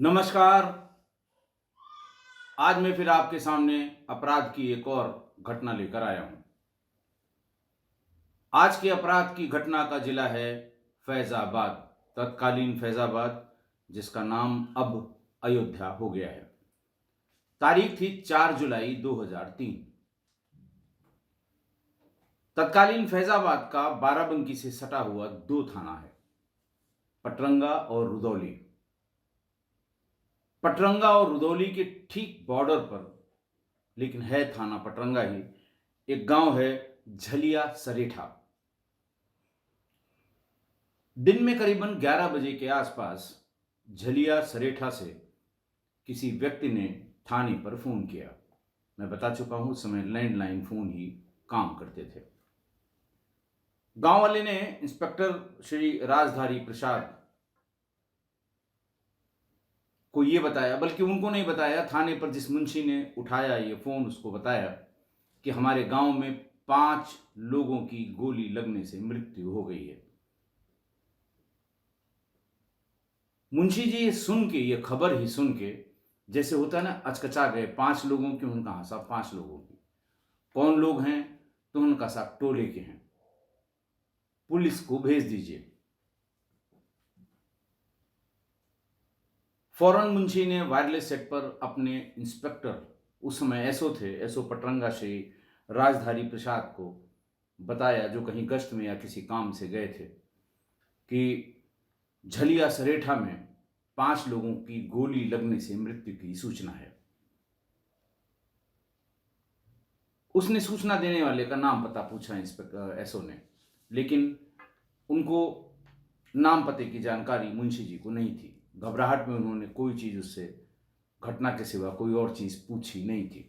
नमस्कार। आज मैं फिर आपके सामने अपराध की एक और घटना लेकर आया हूं। आज के अपराध की घटना का जिला है फैजाबाद, तत्कालीन फैजाबाद, जिसका नाम अब अयोध्या हो गया है। तारीख थी 4 जुलाई 2003। तत्कालीन फैजाबाद का बाराबंकी से सटा हुआ दो थाना है, पटरंगा और रुदौली। पटरंगा और रुदौली के ठीक बॉर्डर पर, लेकिन है थाना पटरंगा ही, एक गांव है झलिया सरेठा। दिन में करीबन 11 बजे के आसपास झलिया सरेठा से किसी व्यक्ति ने थाने पर फोन किया। मैं बता चुका हूं, उस समय लैंडलाइन फोन ही काम करते थे। गांव वाले ने इंस्पेक्टर श्री राजधारी प्रसाद को यह बताया, बल्कि उनको नहीं बताया, थाने पर जिस मुंशी ने उठाया ये फोन उसको बताया कि हमारे गांव में 5 लोगों की गोली लगने से मृत्यु हो गई है। मुंशी जी ये सुन के, ये खबर ही सुन के, जैसे होता है ना, अचकचा गए। 5 लोगों की? उनका हाँ साहब 5 लोगों की। कौन लोग हैं? तो उनका साहब टोले के हैं, पुलिस को भेज दीजिए। फौरन मुंशी ने वायरलेस सेट पर अपने इंस्पेक्टर, उस समय एसओ थे, एसओ पटरंगा श्री राजधारी प्रसाद को बताया, जो कहीं गश्त में या किसी काम से गए थे, कि झलिया सरेठा में 5 लोगों की गोली लगने से मृत्यु की सूचना है। उसने सूचना देने वाले का नाम पता पूछा इंस्पेक्टर एसओ ने, लेकिन उनको नाम पते की जानकारी मुंशी जी को नहीं थी। घबराहट में उन्होंने कोई चीज उससे, घटना के सिवा कोई और चीज पूछी नहीं थी।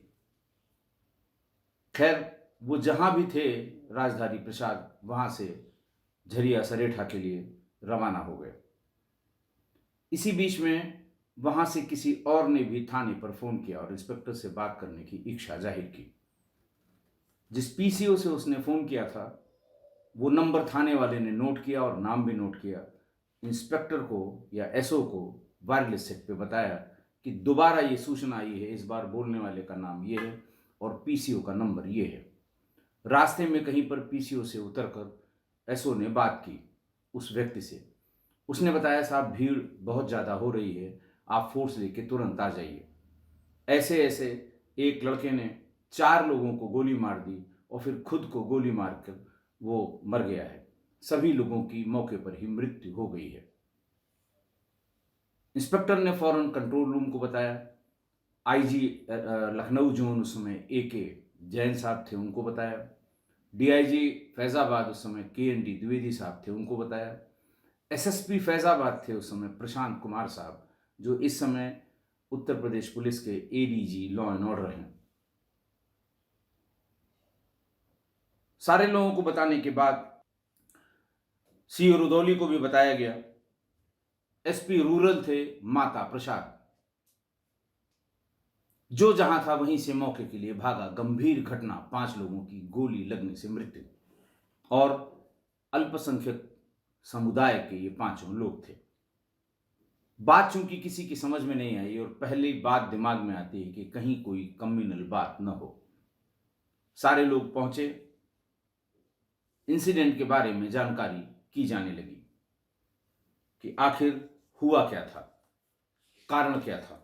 खैर, वो जहां भी थे, राजधारी प्रसाद वहां से झरिया सरेठा के लिए रवाना हो गए। इसी बीच में वहां से किसी और ने भी थाने पर फोन किया और इंस्पेक्टर से बात करने की इच्छा जाहिर की। जिस पीसीओ से उसने फोन किया था, वो नंबर थाने वाले ने नोट किया और नाम भी नोट किया। इंस्पेक्टर को या एसओ को वायरलेस सेट पे बताया कि दोबारा ये सूचना आई है, इस बार बोलने वाले का नाम ये है और पीसीओ का नंबर ये है। रास्ते में कहीं पर पीसीओ से उतरकर एसओ ने बात की उस व्यक्ति से। उसने बताया, साहब भीड़ बहुत ज़्यादा हो रही है, आप फोर्स लेके तुरंत आ जाइए। ऐसे ऐसे एक लड़के ने 4 लोगों को गोली मार दी और फिर खुद को गोली मारकर वो मर गया है। सभी लोगों की मौके पर ही मृत्यु हो गई है। इंस्पेक्टर ने फौरन कंट्रोल रूम को बताया। आईजी लखनऊ जोन उस समय एके जैन साहब थे, उनको बताया। डीआईजी फैजाबाद उस समय केएनडी द्विवेदी साहब थे, उनको बताया। एसएसपी फैजाबाद थे उस समय प्रशांत कुमार साहब, जो इस समय उत्तर प्रदेश पुलिस के एडीजी लॉ एंड ऑर्डर हैं। सारे लोगों को बताने के बाद सीओ रुदौली को भी बताया गया। एसपी रूरल थे माता प्रसाद, जो जहां था वहीं से मौके के लिए भागा। गंभीर घटना, 5 लोगों की गोली लगने से मृत्यु, और अल्पसंख्यक समुदाय के ये 5 लोग थे। बात चूंकि किसी की समझ में नहीं आई और पहली बात दिमाग में आती है कि कहीं कोई कम्युनल बात न हो। सारे लोग पहुंचे, इंसिडेंट के बारे में जानकारी की जाने लगी कि आखिर हुआ क्या था, कारण क्या था।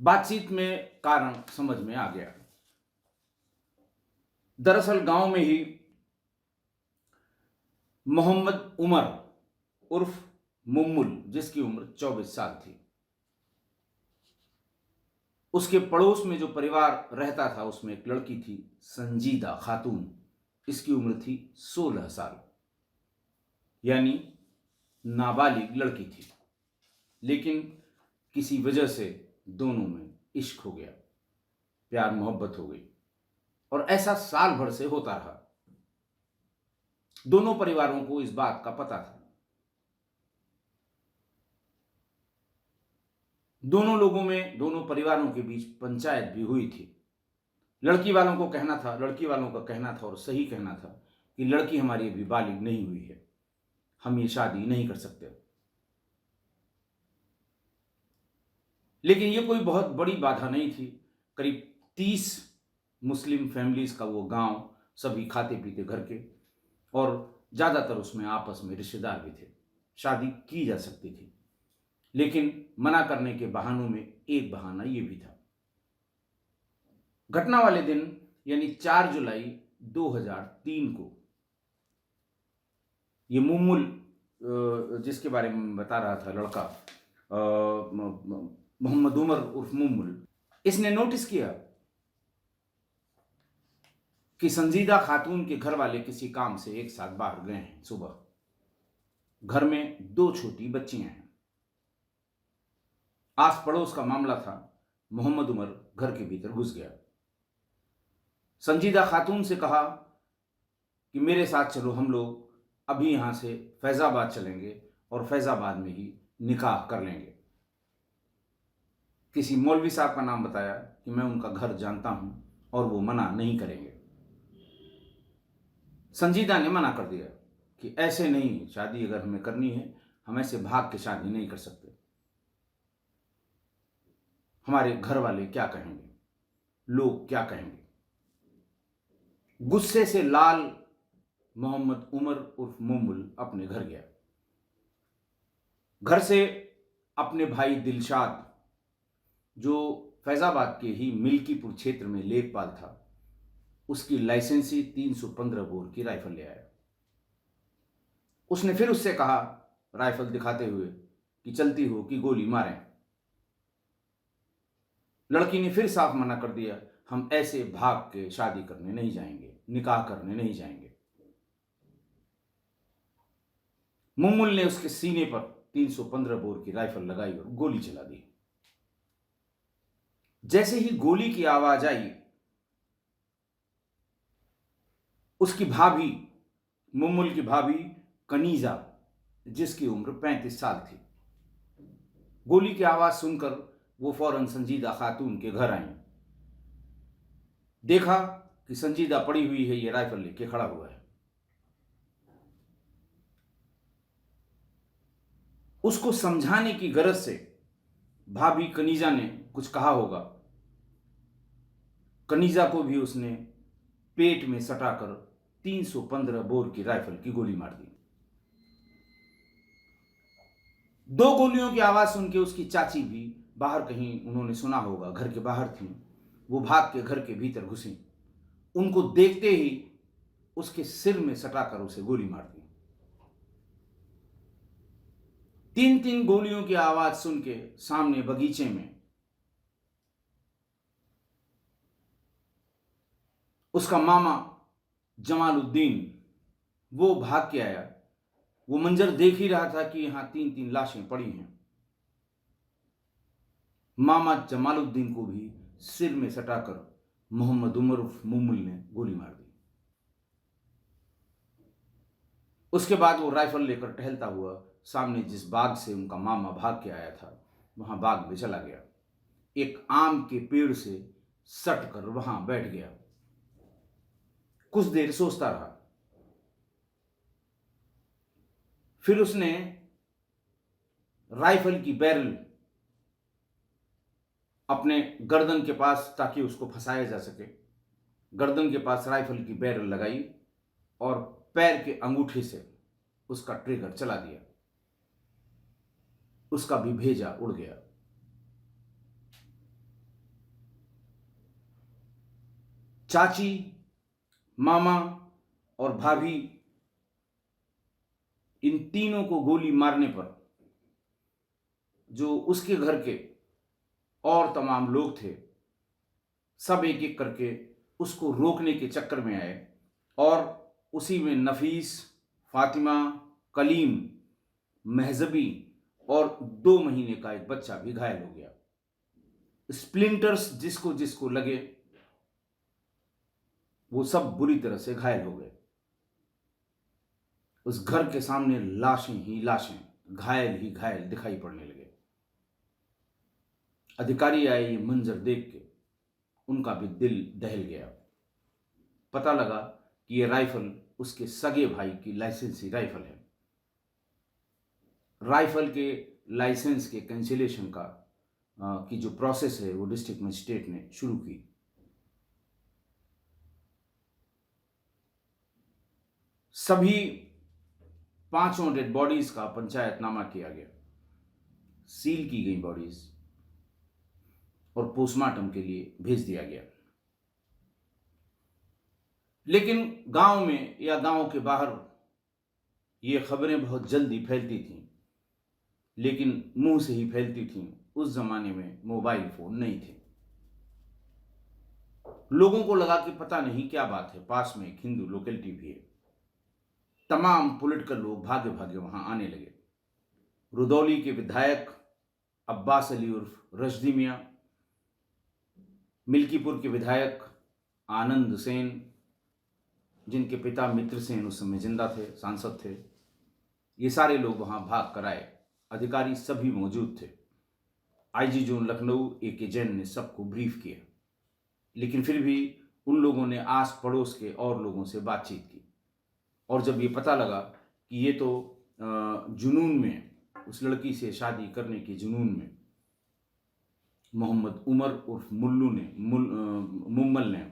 बातचीत में कारण समझ में आ गया। दरअसल गांव में ही मोहम्मद उमर उर्फ मुम्मुल, जिसकी उम्र 24 साल थी, उसके पड़ोस में जो परिवार रहता था उसमें एक लड़की थी संजीदा खातून। इसकी उम्र थी 16 साल, यानी नाबालिग लड़की थी। लेकिन किसी वजह से दोनों में इश्क हो गया, प्यार मोहब्बत हो गई, और ऐसा साल भर से होता रहा। दोनों परिवारों को इस बात का पता था। दोनों लोगों में, दोनों परिवारों के बीच पंचायत भी हुई थी। लड़की वालों को कहना था, लड़की वालों का कहना था और सही कहना था कि लड़की हमारी अभी बालिग नहीं हुई है, हम ये शादी नहीं कर सकते। लेकिन ये कोई बहुत बड़ी बाधा नहीं थी। करीब 30 मुस्लिम फैमिलीज़ का वो गांव, सभी खाते पीते घर के, और ज़्यादातर उसमें आपस में रिश्तेदार भी थे। शादी की जा सकती थी, लेकिन मना करने के बहानों में एक बहाना ये भी था। घटना वाले दिन यानी 4 जुलाई 2003 को ये मुमुल, जिसके बारे में बता रहा था लड़का, मोहम्मद उमर उर्फ मुमुल, इसने नोटिस किया कि संजीदा खातून के घर वाले किसी काम से एक साथ बाहर गए हैं। सुबह घर में 2 छोटी बच्चियां हैं। आस पड़ोस का मामला था। मोहम्मद उमर घर के भीतर घुस गया। संजीदा खातून से कहा कि मेरे साथ चलो, हम लोग अभी यहां से फैजाबाद चलेंगे और फैजाबाद में ही निकाह कर लेंगे। किसी मौलवी साहब का नाम बताया कि मैं उनका घर जानता हूं और वो मना नहीं करेंगे। संजीदा ने मना कर दिया कि ऐसे नहीं, शादी अगर हमें करनी है, हम ऐसे भाग के शादी नहीं कर सकते। हमारे घर वाले क्या कहेंगे, लोग क्या कहेंगे। गुस्से से लाल मोहम्मद उमर उर्फ मुमुल अपने घर गया। घर से अपने भाई दिलशाद, जो फैजाबाद के ही मिल्कीपुर क्षेत्र में लेखपाल था, उसकी लाइसेंसी 315 बोर की राइफल ले आया। उसने फिर उससे कहा, राइफल दिखाते हुए, कि चलती हो कि गोली मारें। लड़की ने फिर साफ मना कर दिया, हम ऐसे भाग के शादी करने नहीं जाएंगे, निकाह करने नहीं जाएंगे। मुमुल ने उसके सीने पर 315 बोर की राइफल लगाई और गोली चला दी। जैसे ही गोली की आवाज आई, उसकी भाभी, मुमुल की भाभी कनीजा, जिसकी उम्र 35 साल थी, गोली की आवाज सुनकर वो फौरन संजीदा खातून के घर आई। देखा कि संजीदा पड़ी हुई है, ये राइफल लेके खड़ा हुआ है। उसको समझाने की गरज से भाभी कनीजा ने कुछ कहा होगा। कनीजा को भी उसने पेट में सटाकर 315 बोर की राइफल की गोली मार दी। 2 गोलियों की आवाज सुन के उसकी चाची भी बाहर, कहीं उन्होंने सुना होगा, घर के बाहर थी। वो भाग के घर के भीतर घुसी। उनको देखते ही उसके सिर में सटाकर उसे गोली मार दी। 3-3 गोलियों की आवाज सुन के सामने बगीचे में उसका मामा जमालुद्दीन वो भाग के आया। वो मंजर देख ही रहा था कि यहां 3-3 लाशें पड़ी हैं। मामा जमालुद्दीन को भी सिर में सटाकर मोहम्मद उमर उर्फ मुमुल ने गोली मार दी। उसके बाद वो राइफल लेकर टहलता हुआ सामने जिस बाग से उनका मामा भाग के आया था, वहां बाग में चला गया। एक आम के पेड़ से सट कर वहां बैठ गया। कुछ देर सोचता रहा। फिर उसने राइफल की बैरल अपने गर्दन के पास, ताकि उसको फंसाया जा सके, गर्दन के पास राइफल की बैरल लगाई और पैर के अंगूठे से उसका ट्रिगर चला दिया। उसका भी भेजा उड़ गया। चाची, मामा और भाभी, इन तीनों को गोली मारने पर जो उसके घर के और तमाम लोग थे, सब एक एक करके उसको रोकने के चक्कर में आए और उसी में नफीस, फातिमा, कलीम, महजबी और 2 महीने का एक बच्चा भी घायल हो गया। स्प्लिंटर्स जिसको जिसको लगे, वो सब बुरी तरह से घायल हो गए। उस घर के सामने लाशें ही लाशें, घायल ही घायल दिखाई पड़ने लगे। अधिकारी आए, ये मंजर देख के उनका भी दिल दहल गया। पता लगा कि ये राइफल उसके सगे भाई की लाइसेंसी राइफल है। राइफल के लाइसेंस के कैंसिलेशन का की जो प्रोसेस है वो डिस्ट्रिक्ट मजिस्ट्रेट ने शुरू की। सभी 5 डेड बॉडीज का पंचायतनामा किया गया, सील की गई बॉडीज और पोस्टमार्टम के लिए भेज दिया गया। लेकिन गांव में या गांव के बाहर ये खबरें बहुत जल्दी फैलती थीं, लेकिन मुंह से ही फैलती थीं। उस जमाने में मोबाइल फोन नहीं थे। लोगों को लगा कि पता नहीं क्या बात है, पास में एक हिंदू लोकेलिटी भी है। तमाम पॉलिटिकल लोग भागे भागे वहां आने लगे। रुदौली के विधायक अब्बास अली उर्फ रश्दी मियां, मिल्कीपुर के विधायक आनंद सेन, जिनके पिता मित्र सेन उस समय जिंदा थे, सांसद थे, ये सारे लोग वहां भाग कर आए। अधिकारी सभी मौजूद थे। IG zone Lucknow AK Jain ने सबको ब्रीफ किया, लेकिन फिर भी उन लोगों ने आस पड़ोस के और लोगों से बातचीत की। और जब ये पता लगा कि ये तो जुनून में, उस लड़की से शादी करने के जुनून में मोहम्मद उमर उर्फ मुम्मल ने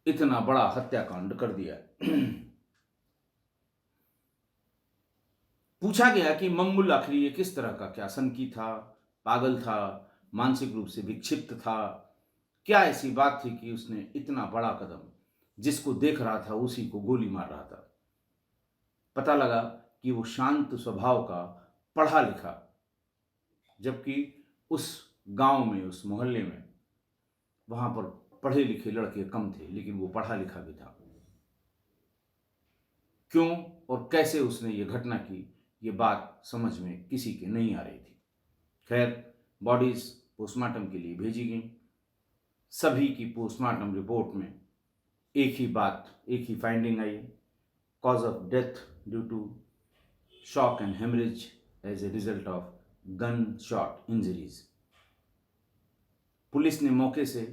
इतना बड़ा हत्याकांड कर दिया। पूछा गया कि मम्मुल आखिर ये किस तरह का, क्या सनकी था, पागल था, मानसिक रूप से विक्षिप्त था, क्या ऐसी बात थी कि उसने इतना बड़ा कदम, जिसको देख रहा था उसी को गोली मार रहा था। पता लगा कि वो शांत स्वभाव का, पढ़ा लिखा, जबकि उस गांव में, उस मोहल्ले में, वहां पर पढ़े लिखे लड़के कम थे, लेकिन वो पढ़ा लिखा भी था। क्यों और कैसे उसने ये घटना की, ये बात समझ में किसी के नहीं आ रही थी। खैर, बॉडीज पोस्टमार्टम के लिए भेजी गई। सभी की पोस्टमार्टम रिपोर्ट में एक ही बात, एक ही फाइंडिंग आई, cause of death due to shock and haemorrhage as a result of gunshot injuries. Police ने मौके से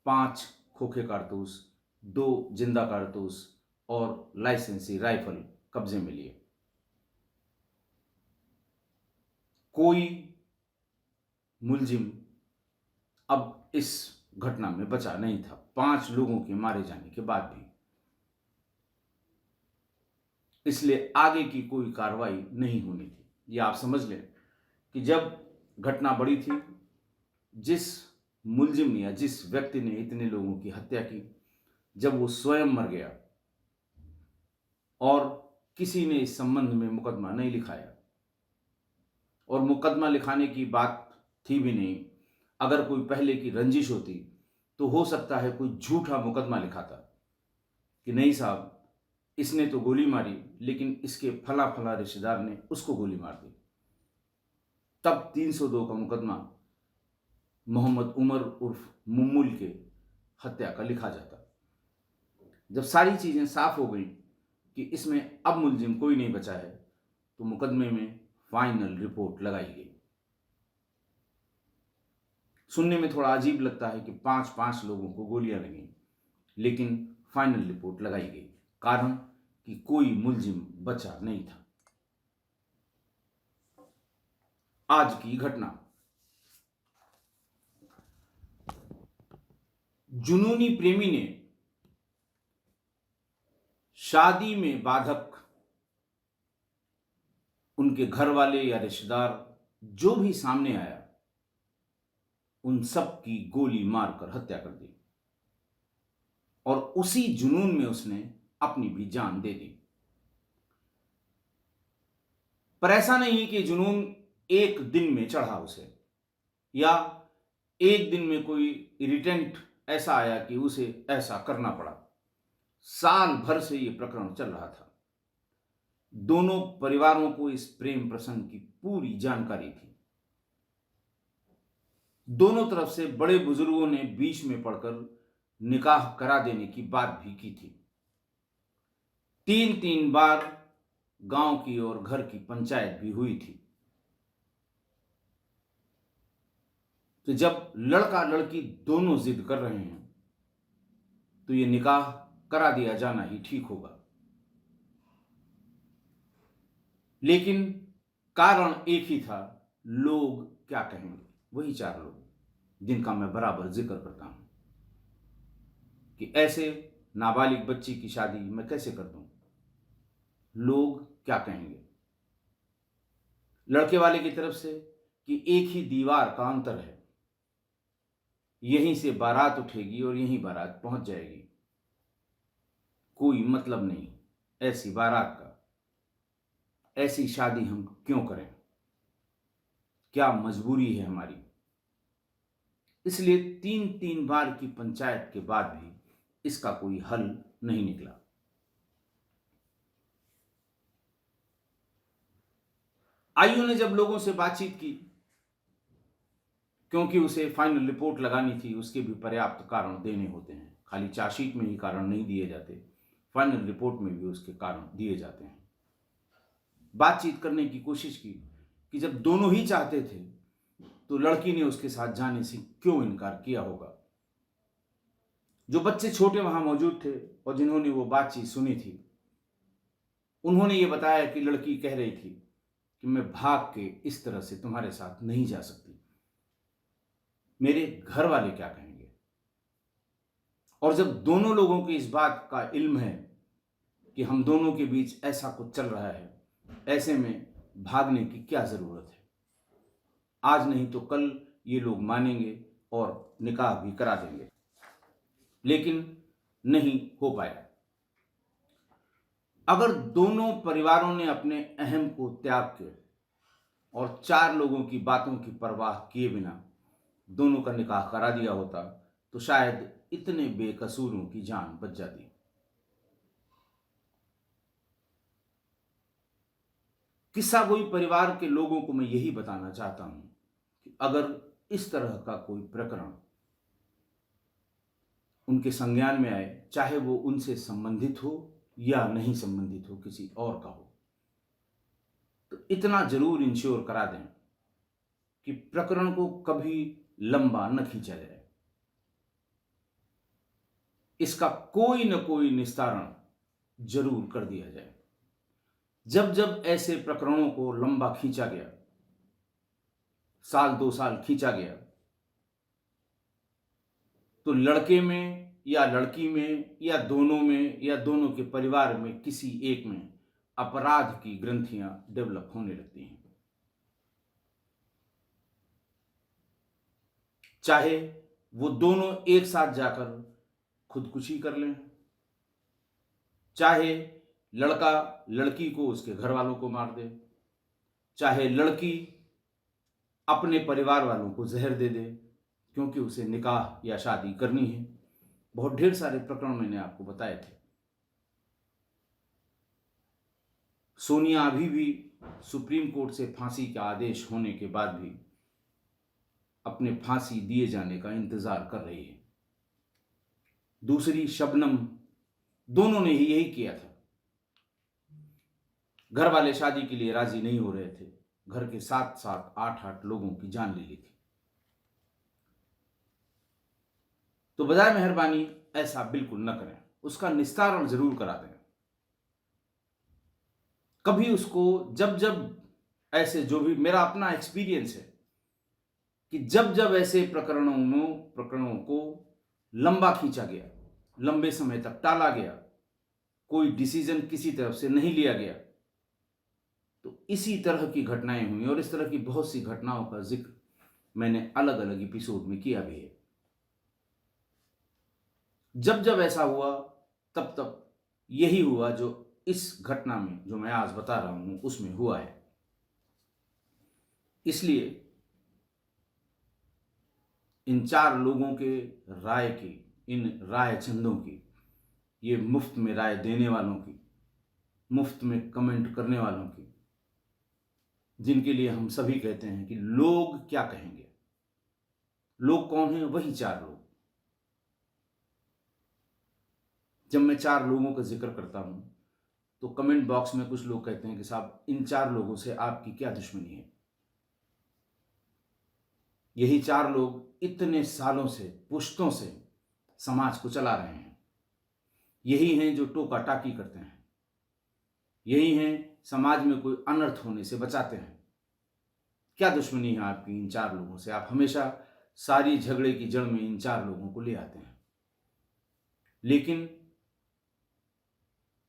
5 खोखे कारतूस, 2 जिंदा कारतूस और लाइसेंसी राइफल कब्जे में लिए। कोई मुलजिम अब इस घटना में बचा नहीं था, 5 लोगों के मारे जाने के बाद भी। इसलिए आगे की कोई कार्रवाई नहीं होनी थी। ये आप समझ लें कि जब घटना बढ़ी थी, जिस मुलजिम ने या जिस व्यक्ति ने इतने लोगों की हत्या की, जब वो स्वयं मर गया और किसी ने इस संबंध में मुकदमा नहीं लिखाया, और मुकदमा लिखाने की बात थी भी नहीं, अगर कोई पहले की रंजिश होती तो हो सकता है कोई झूठा मुकदमा लिखाता कि नहीं साहब, इसने तो गोली मारी, लेकिन इसके फला फला रिश्तेदार ने उसको गोली मार दी। तब 302 का मुकदमा मोहम्मद उमर उर्फ मुम्मुल के हत्या का लिखा जाता। जब सारी चीजें साफ हो गई कि इसमें अब मुलजिम कोई नहीं बचा है, तो मुकदमे में फाइनल रिपोर्ट लगाई गई। सुनने में थोड़ा अजीब लगता है कि 5-5 लोगों को गोलियां लगी, लेकिन फाइनल रिपोर्ट लगाई गई। कारण कि कोई मुलजिम बचा नहीं था। आज की घटना, जुनूनी प्रेमी ने शादी में बाधक उनके घर वाले या रिश्तेदार जो भी सामने आया, उन सब की गोली मारकर हत्या कर दी, और उसी जुनून में उसने अपनी भी जान दे दी। पर ऐसा नहीं कि जुनून एक दिन में चढ़ा उसे, या एक दिन में कोई इरिटेंट ऐसा आया कि उसे ऐसा करना पड़ा। साल भर से यह प्रकरण चल रहा था। दोनों परिवारों को इस प्रेम प्रसंग की पूरी जानकारी थी। दोनों तरफ से बड़े बुजुर्गों ने बीच में पड़कर निकाह करा देने की बात भी की थी। 3-3 बार गांव की और घर की पंचायत भी हुई थी। तो जब लड़का लड़की दोनों जिद कर रहे हैं, तो ये निकाह करा दिया जाना ही ठीक होगा। लेकिन कारण एक ही था, लोग क्या कहेंगे। वही 4 लोग जिनका मैं बराबर जिक्र करता हूं कि ऐसे नाबालिग बच्ची की शादी मैं कैसे कर दूं, लोग क्या कहेंगे। लड़के वाले की तरफ से कि एक ही दीवार का अंतर है, यहीं से बारात उठेगी और यहीं बारात पहुंच जाएगी, कोई मतलब नहीं ऐसी बारात का, ऐसी शादी हम क्यों करें, क्या मजबूरी है हमारी। इसलिए 3 बार की पंचायत के बाद भी इसका कोई हल नहीं निकला। आईओ ने जब लोगों से बातचीत की, क्योंकि उसे फाइनल रिपोर्ट लगानी थी, उसके भी पर्याप्त कारण देने होते हैं, खाली चार्जशीट में ही कारण नहीं दिए जाते, फाइनल रिपोर्ट में भी उसके कारण दिए जाते हैं। बातचीत करने की कोशिश की कि जब दोनों ही चाहते थे तो लड़की ने उसके साथ जाने से क्यों इनकार किया होगा। जो बच्चे छोटे वहां मौजूद थे और जिन्होंने वो बातचीत सुनी थी, उन्होंने ये बताया कि लड़की कह रही थी कि मैं भाग के इस तरह से तुम्हारे साथ नहीं जा सकती, मेरे घर वाले क्या कहेंगे। और जब दोनों लोगों को इस बात का इल्म है कि हम दोनों के बीच ऐसा कुछ चल रहा है, ऐसे में भागने की क्या जरूरत है। आज नहीं तो कल ये लोग मानेंगे और निकाह भी करा देंगे, लेकिन नहीं हो पाया। अगर दोनों परिवारों ने अपने अहम को त्याग के और 4 लोगों की बातों की परवाह किए बिना दोनों का निकाह करा दिया होता तो शायद इतने बेकसूरों की जान बच जाती। किस्सा गोई परिवार के लोगों को मैं यही बताना चाहता हूं कि अगर इस तरह का कोई प्रकरण उनके संज्ञान में आए, चाहे वो उनसे संबंधित हो या नहीं संबंधित हो, किसी और का हो, तो इतना जरूर इंश्योर करा दें कि प्रकरण को कभी लंबा न खींचा जाए। इसका कोई न कोई निस्तारण जरूर कर दिया जाए। जब जब ऐसे प्रकरणों को लंबा खींचा गया, 1 2 साल खींचा गया, तो लड़के में या लड़की में या दोनों में या दोनों के परिवार में किसी एक में अपराध की ग्रंथियां डेवलप होने लगती हैं। चाहे वो दोनों एक साथ जाकर खुदकुशी कर लें, चाहे लड़का लड़की को उसके घर वालों को मार दे, चाहे लड़की अपने परिवार वालों को जहर दे दे क्योंकि उसे निकाह या शादी करनी है। बहुत ढेर सारे प्रकरण मैंने आपको बताए थे। सोनिया अभी भी सुप्रीम कोर्ट से फांसी का आदेश होने के बाद भी अपने फांसी दिए जाने का इंतजार कर रही है। दूसरी शबनम, दोनों ने ही यही किया था। घर वाले शादी के लिए राजी नहीं हो रहे थे, घर के 7 8 लोगों की जान ले ली थी। तो बजाय मेहरबानी ऐसा बिल्कुल न करें, उसका निस्तारण जरूर करा दें। कभी उसको जब जब ऐसे, जो भी मेरा अपना एक्सपीरियंस है कि जब जब ऐसे प्रकरणों को लंबा खींचा गया, लंबे समय तक टाला गया, कोई डिसीजन किसी तरफ से नहीं लिया गया, तो इसी तरह की घटनाएं हुई। और इस तरह की बहुत सी घटनाओं का जिक्र मैंने अलग अलग एपिसोड में किया भी है। जब जब ऐसा हुआ तब तब यही हुआ जो इस घटना में, जो मैं आज बता रहा हूं, उसमें हुआ है। इसलिए इन 4 लोगों के राय की, इन राय चंदों की, ये मुफ्त में राय देने वालों की, मुफ्त में कमेंट करने वालों की, जिनके लिए हम सभी कहते हैं कि लोग क्या कहेंगे। लोग कौन हैं? वही 4 लोग। जब मैं 4 लोगों का जिक्र करता हूं तो कमेंट बॉक्स में कुछ लोग कहते हैं कि साहब, इन 4 लोगों से आपकी क्या दुश्मनी है। यही 4 लोग इतने सालों से, पुश्तों से समाज को चला रहे हैं। यही हैं जो टोका टाकी करते हैं। यही हैं समाज में कोई अनर्थ होने से बचाते हैं। क्या दुश्मनी है आपकी इन 4 लोगों से? आप हमेशा सारी झगड़े की जड़ में इन 4 लोगों को ले आते हैं। लेकिन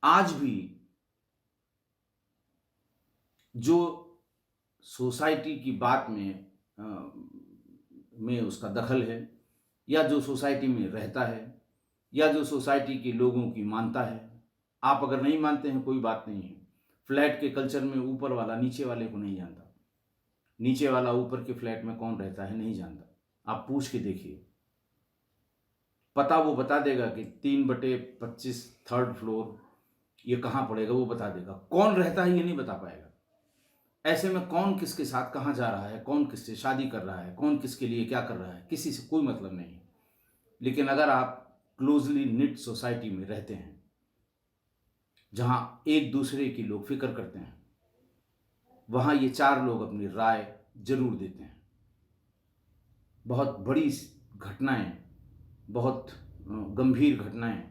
आज भी जो सोसाइटी की बात में उसका दखल है, या जो सोसाइटी में रहता है, या जो सोसाइटी के लोगों की मानता है, आप अगर नहीं मानते हैं कोई बात नहीं है। फ्लैट के कल्चर में ऊपर वाला नीचे वाले को नहीं जानता, नीचे वाला ऊपर के फ्लैट में कौन रहता है नहीं जानता। आप पूछ के देखिए, पता वो बता देगा कि 3/25 3rd फ्लोर ये कहाँ पड़ेगा, वो बता देगा। कौन रहता है ये नहीं बता पाएगा। ऐसे में कौन किसके साथ कहाँ जा रहा है, कौन किससे शादी कर रहा है, कौन किसके लिए क्या कर रहा है, किसी से कोई मतलब नहीं है। लेकिन अगर आप क्लोजली निट सोसाइटी में रहते हैं, जहां एक दूसरे की लोग फिक्र करते हैं, वहां ये 4 लोग अपनी राय जरूर देते हैं। बहुत बड़ी घटनाएं, बहुत गंभीर घटनाएं,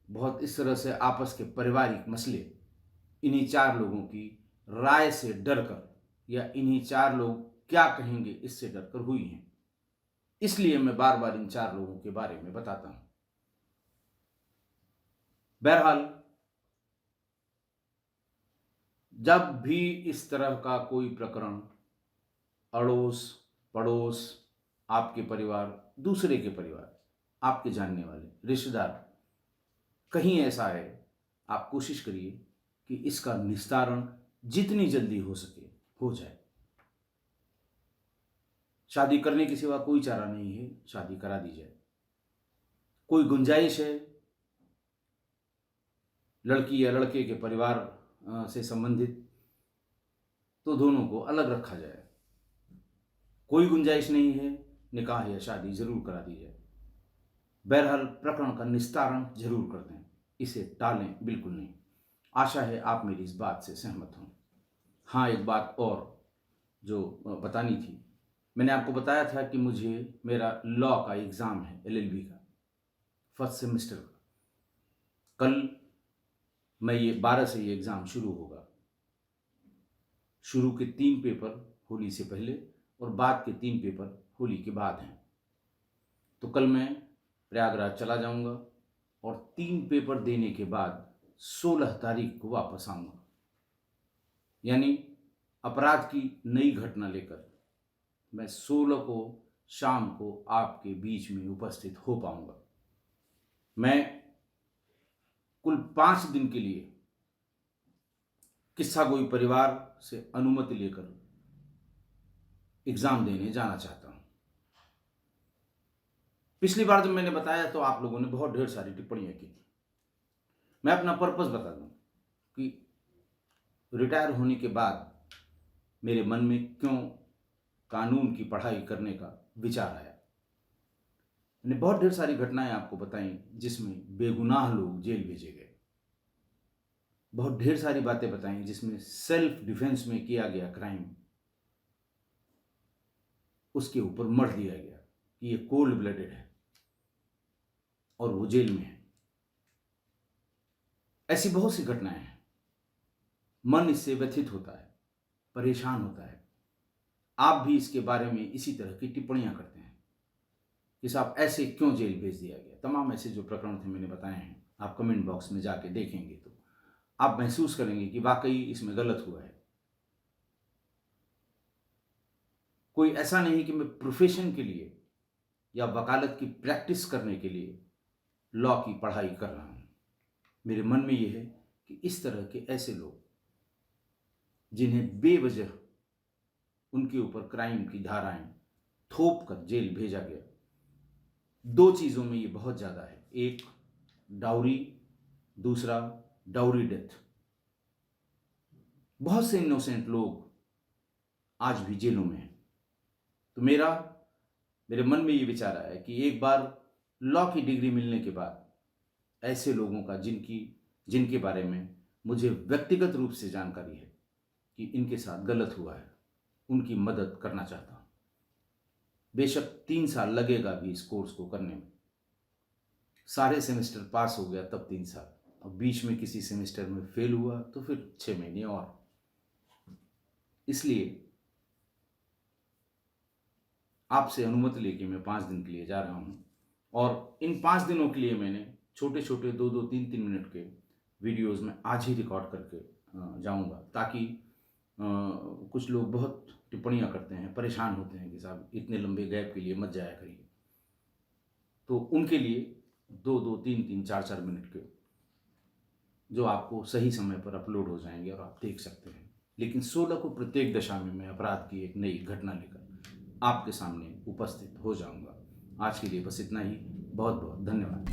बहुत इस तरह से आपस के पारिवारिक मसले इन्हीं 4 लोगों की राय से डरकर, या इन्हीं 4 लोग क्या कहेंगे इससे डरकर हुई हैं। इसलिए मैं बार बार इन 4 लोगों के बारे में बताता हूं। बहरहाल, जब भी इस तरह का कोई प्रकरण अड़ोस पड़ोस, आपके परिवार, दूसरे के परिवार, आपके जानने वाले रिश्तेदार कहीं ऐसा है, आप कोशिश करिए कि इसका निस्तारण जितनी जल्दी हो सके हो जाए। शादी करने के सिवा कोई चारा नहीं है, शादी करा दी जाए। कोई गुंजाइश है लड़की या लड़के के परिवार से संबंधित, तो दोनों को अलग रखा जाए। कोई गुंजाइश नहीं है, निकाह या शादी जरूर करा दी जाए। बहरहाल, प्रकरण का निस्तारण जरूर कर दें, इसे टालें बिल्कुल नहीं। आशा है आप मेरी इस बात से सहमत हों। हाँ, एक बात और जो बतानी थी। मैंने आपको बताया था कि मुझे मेरा लॉ का एग्ज़ाम है, LLB का 1st सेमेस्टर का। कल मैं ये 12 से ये एग्ज़ाम शुरू होगा। शुरू के 3 पेपर होली से पहले और बाद के 3 पेपर होली के बाद हैं। तो कल मैं प्रयागराज चला जाऊंगा और 3 पेपर देने के बाद 16 तारीख को वापस आऊंगा। यानी अपराध की नई घटना लेकर मैं 16 को शाम को आपके बीच में उपस्थित हो पाऊंगा। मैं कुल 5 दिन के लिए किस्सा गोई परिवार से अनुमति लेकर एग्जाम देने जाना चाहता हूं। पिछली बार जब मैंने बताया तो आप लोगों ने बहुत ढेर सारी टिप्पणियां की थी। मैं अपना पर्पस बता दूं कि रिटायर होने के बाद मेरे मन में क्यों कानून की पढ़ाई करने का विचार आया। मैंने बहुत ढेर सारी घटनाएं आपको बताई जिसमें बेगुनाह लोग जेल भेजे गए। बहुत ढेर सारी बातें बताई जिसमें सेल्फ डिफेंस में किया गया क्राइम, उसके ऊपर मर दिया गया कि ये कोल्ड ब्लडेड है और वो जेल में है। ऐसी बहुत सी घटनाएं हैं। मन इससे व्यथित होता है, परेशान होता है। आप भी इसके बारे में इसी तरह की टिप्पणियां करते हैं कि साहब ऐसे क्यों जेल भेज दिया गया। तमाम ऐसे जो प्रकरण थे मैंने बताए हैं, आप कमेंट बॉक्स में जाके देखेंगे तो आप महसूस करेंगे कि वाकई इसमें गलत हुआ है। कोई ऐसा नहीं कि मैं प्रोफेशन के लिए या वकालत की प्रैक्टिस करने के लिए लॉ की पढ़ाई कर रहा हूं। मेरे मन में यह है कि इस तरह के ऐसे लोग जिन्हें बेवजह उनके ऊपर क्राइम की धाराएं थोप कर जेल भेजा गया, 2 चीज़ों में ये बहुत ज़्यादा है। एक डाउरी, दूसरा डाउरी डेथ। बहुत से इनोसेंट लोग आज भी जेलों में हैं। तो मेरे मन में ये विचार आया कि एक बार लॉ की डिग्री मिलने के बाद ऐसे लोगों का जिनके बारे में मुझे व्यक्तिगत रूप से जानकारी है कि इनके साथ गलत हुआ है, उनकी मदद करना चाहता हूं। बेशक 3 साल लगेगा भी इस कोर्स को करने में। सारे सेमेस्टर पास हो गया तब 3 साल, और बीच में किसी सेमेस्टर में फेल हुआ तो फिर 6 महीने और। इसलिए आपसे अनुमति लेके मैं 5 दिन के लिए जा रहा हूँ और इन 5 दिनों के लिए मैंने छोटे-छोटे 2-2, 3-3 मिनट के वीडियोज़ में आज ही रिकॉर्ड करके जाऊँगा, ताकि कुछ लोग बहुत टिप्पणियाँ करते हैं, परेशान होते हैं कि साहब इतने लंबे गैप के लिए मत जाया करिए। तो उनके लिए 2-2, 3-3, 4-4 मिनट के जो आपको सही समय पर अपलोड हो जाएँगे और आप देख सकते हैं। लेकिन 16 को प्रत्येक दशा में मैं अपराध की एक नई घटना लेकर आपके सामने उपस्थित हो जाऊँगा। आज के लिए बस इतना ही। बहुत-बहुत धन्यवाद।